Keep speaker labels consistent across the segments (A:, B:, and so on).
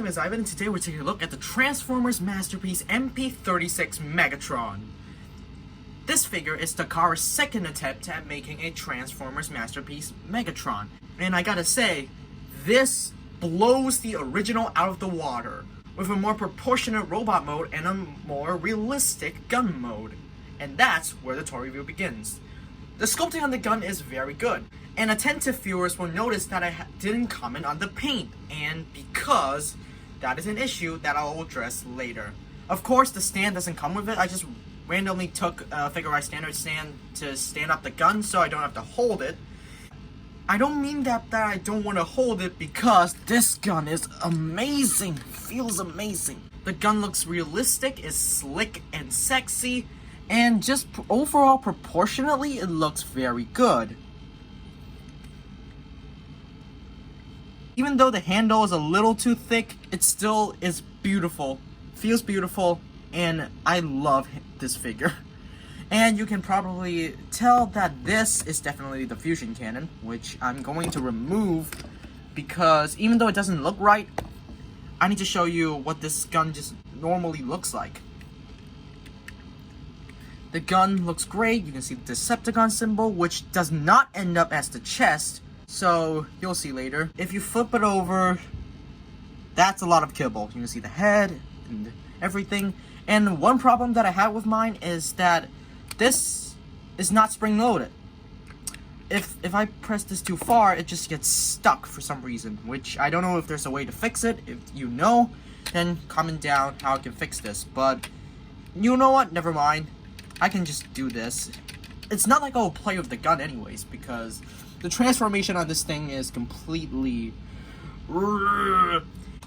A: name is Ivan, and today we're taking a look at the Transformers Masterpiece MP-36 Megatron. This figure is Takara's second attempt at making a Transformers Masterpiece Megatron. And I gotta say, this blows the original out of the water, with a more proportionate robot mode and a more realistic gun mode. And that's where the toy review begins. The sculpting on the gun is very good, and attentive viewers will notice that I didn't comment on the paint, and because that is an issue that I'll address later. Of course, the stand doesn't come with it. I just randomly took a Figure standard stand to stand up the gun so I don't have to hold it. I don't mean that I don't want to hold it, because this gun is amazing, feels amazing. The gun looks realistic, is slick and sexy, and just overall proportionately it looks very good. Even though the handle is a little too thick, it still is beautiful, feels beautiful, and I love this figure. And you can probably tell that this is definitely the fusion cannon, which I'm going to remove because even though it doesn't look right, I need to show you what this gun just normally looks like. The gun looks great. You can see the Decepticon symbol, which does not end up as the chest, so you'll see later. If you flip it over, that's a lot of kibble. You can see the head and everything. And one problem that I had with mine is that this is not spring-loaded. If I press this too far, it just gets stuck for some reason, which I don't know if there's a way to fix it. If you know, then comment down how I can fix this. But you know what? Never mind. I can just do this. It's not like I'll play with the gun anyways, because the transformation on this thing is completely...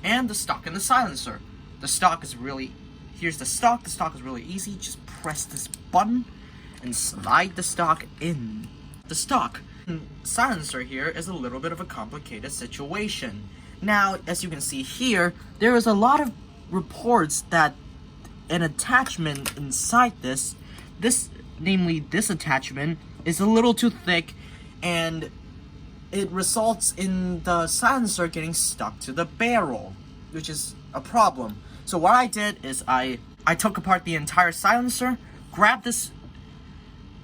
A: And the stock and the silencer. The stock is really... Here's the stock. The stock is really easy. Just press this button and slide the stock in. The stock and silencer here is a little bit of a complicated situation. Now, as you can see here, there is a lot of reports that an attachment inside this, namely this attachment, is a little too thick, and it results in the silencer getting stuck to the barrel, which is a problem. So what I did is I took apart the entire silencer, grabbed this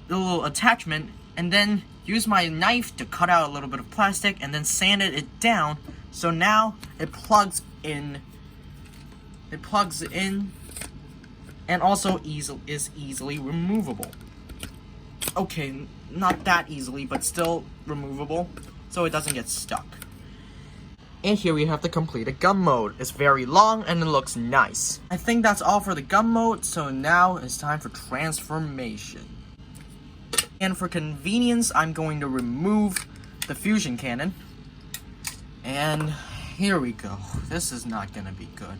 A: little attachment, and then used my knife to cut out a little bit of plastic, and then sanded it down, so now it plugs in. It plugs in, and also is easily removable. Okay, not that easily, but still removable, so it doesn't get stuck. And here we have the completed gun mode. It's very long and it looks nice. I think that's all for the gun mode, so now it's time for transformation. And for convenience, I'm going to remove the fusion cannon. And here we go. This is not gonna be good.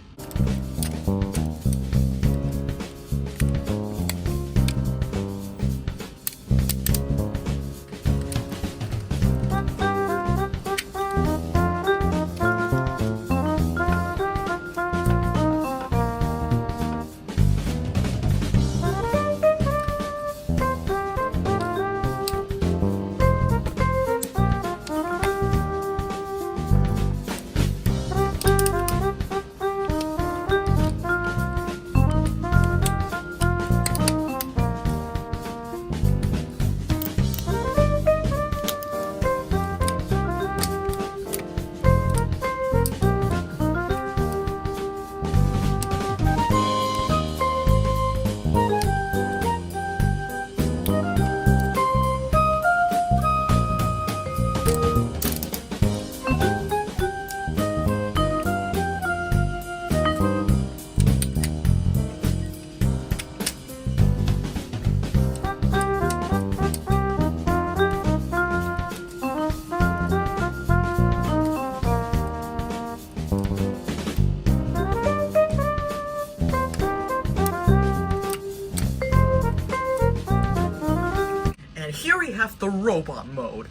A: Here we have the robot mode,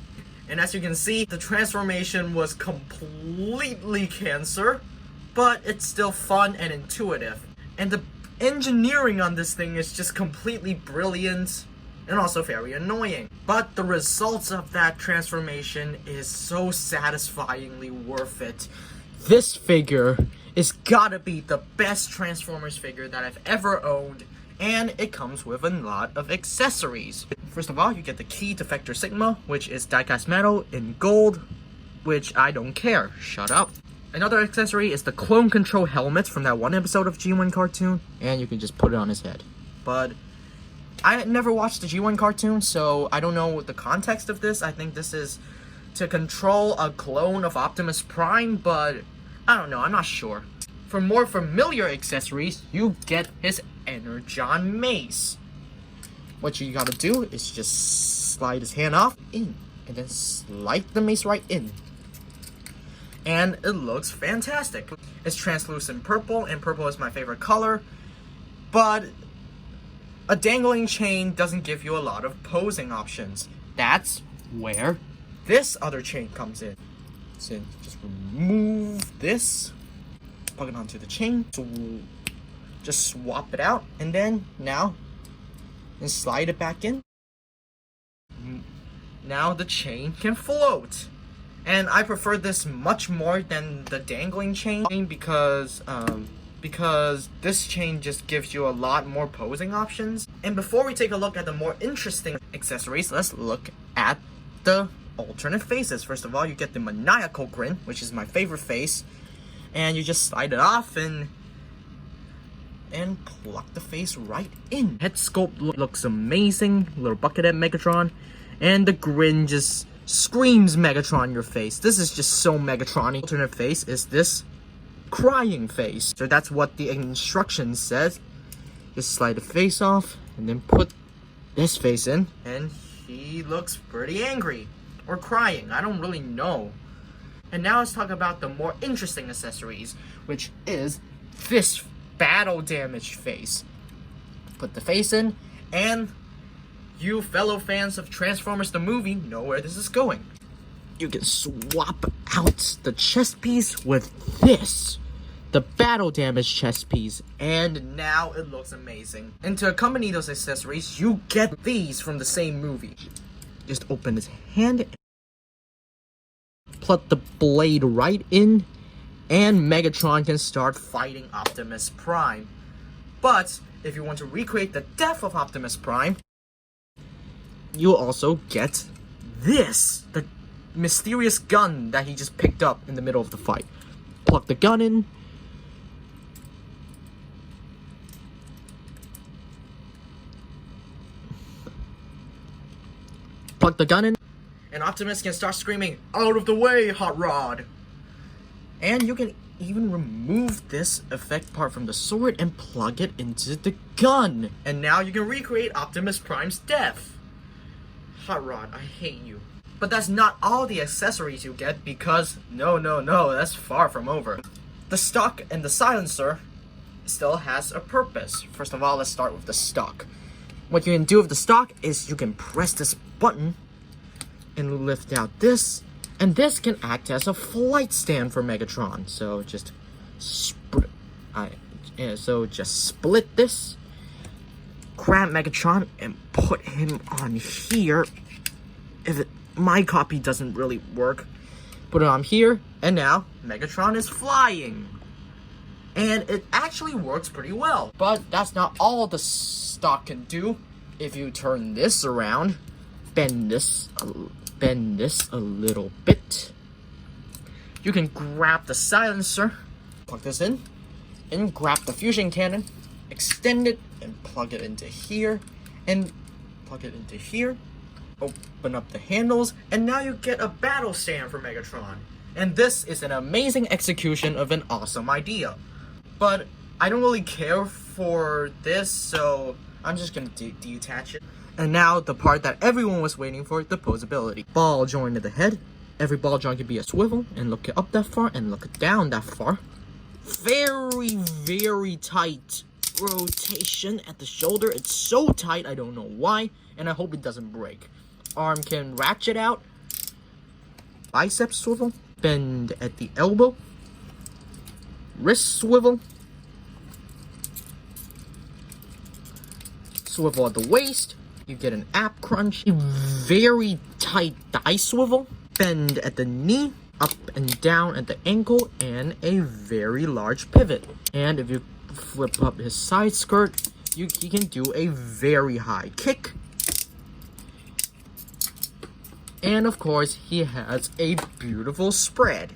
A: and as you can see, the transformation was completely cancer, but it's still fun and intuitive, and the engineering on this thing is just completely brilliant and also very annoying, but the results of that transformation is so satisfyingly worth it. This figure It's gotta be the best Transformers figure that I've ever owned, and it comes with a lot of accessories. First of all, you get the key to Vector Sigma, which is die-cast metal in gold, which I don't care. Shut up. Another accessory is the clone control helmet from that one episode of G1 cartoon, and you can just put it on his head. But I never watched the G1 cartoon, so I don't know the context of this. I think this is to control a clone of Optimus Prime, but I don't know, I'm not sure. For more familiar accessories, you get his Energon Mace. What you gotta do is just slide his hand off, in, and then slide the mace right in. And it looks fantastic. It's translucent purple, and purple is my favorite color, but a dangling chain doesn't give you a lot of posing options. That's where this other chain comes in. So just remove this, plug it onto the chain, so just swap it out, and then and slide it back in. Now the chain can float. And I prefer this much more than the dangling chain because this chain just gives you a lot more posing options. And before we take a look at the more interesting accessories, let's look at the alternate faces. First of all, you get the maniacal grin, which is my favorite face, and you just slide it off and plug the face right in. Head sculpt looks amazing, little buckethead Megatron, and the grin just screams Megatron in your face. This is just so Megatron-y. Alternate face is this crying face. So that's what the instructions says. Just slide the face off and then put this face in, and he looks pretty angry or crying. I don't really know. And now let's talk about the more interesting accessories, which is this battle damaged face. Put the face in, and you fellow fans of Transformers the movie know where this is going. You can swap out the chest piece with this, the battle damage chest piece, and now it looks amazing. And to accompany those accessories, you get these from the same movie. Just open his hand, plug the blade right in, and Megatron can start fighting Optimus Prime. But if you want to recreate the death of Optimus Prime, you'll also get this, the mysterious gun that he just picked up in the middle of the fight. Plug the gun in, and Optimus can start screaming, "Out of the way, Hot Rod!" And you can even remove this effect part from the sword and plug it into the gun. And now you can recreate Optimus Prime's death. Hot Rod, I hate you. But that's not all the accessories you get, because no, that's far from over. The stock and the silencer still has a purpose. First of all, let's start with the stock. What you can do with the stock is you can press this button and lift out this, and this can act as a flight stand for Megatron. So just split this, grab Megatron, and put him on here. My copy doesn't really work. Put it on here, and now Megatron is flying. And it actually works pretty well. But that's not all the stock can do. If you turn this around, bend this a little bit, you can grab the silencer, plug this in, and grab the fusion cannon, extend it, and plug it into here, and plug it into here, open up the handles, and now you get a battle stand for Megatron. And this is an amazing execution of an awesome idea. But I don't really care for this, so I'm just gonna detach it. And now the part that everyone was waiting for, the posability. Ball joint at the head. Every ball joint can be a swivel, and look it up that far, and look it down that far. Very, very tight rotation at the shoulder. It's so tight, I don't know why, and I hope it doesn't break. Arm can ratchet out. Bicep swivel. Bend at the elbow. Wrist swivel. Swivel at the waist. You get an ab crunch. A very tight thigh swivel. Bend at the knee. up and down at the ankle, and a very large pivot. And if you flip up his side skirt, he can do a very high kick. And of course, he has a beautiful spread.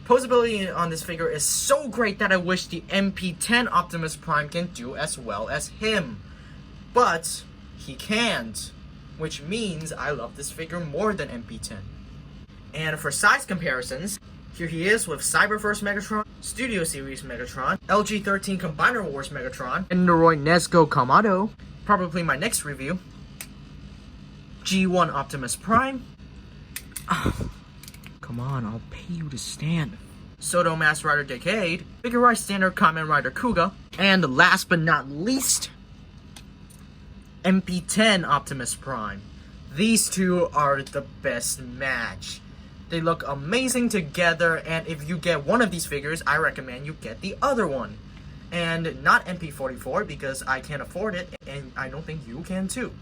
A: Posability on this figure is so great that I wish the MP-10 Optimus Prime can do as well as him. But he can't, which means I love this figure more than MP-10. And for size comparisons, here he is with Cyberverse Megatron, Studio Series Megatron, LG-13 Combiner Wars Megatron, and Noroi Nesco Kamado. Probably my next review. G1 Optimus Prime. Come on, I'll pay you to stand. Soto Master Rider Decade, Figurized Standard Kamen Rider Kuga, and last but not least, MP-10 Optimus Prime. These two are the best match. They look amazing together, and if you get one of these figures, I recommend you get the other one. And not MP-44 because I can't afford it, and I don't think you can too.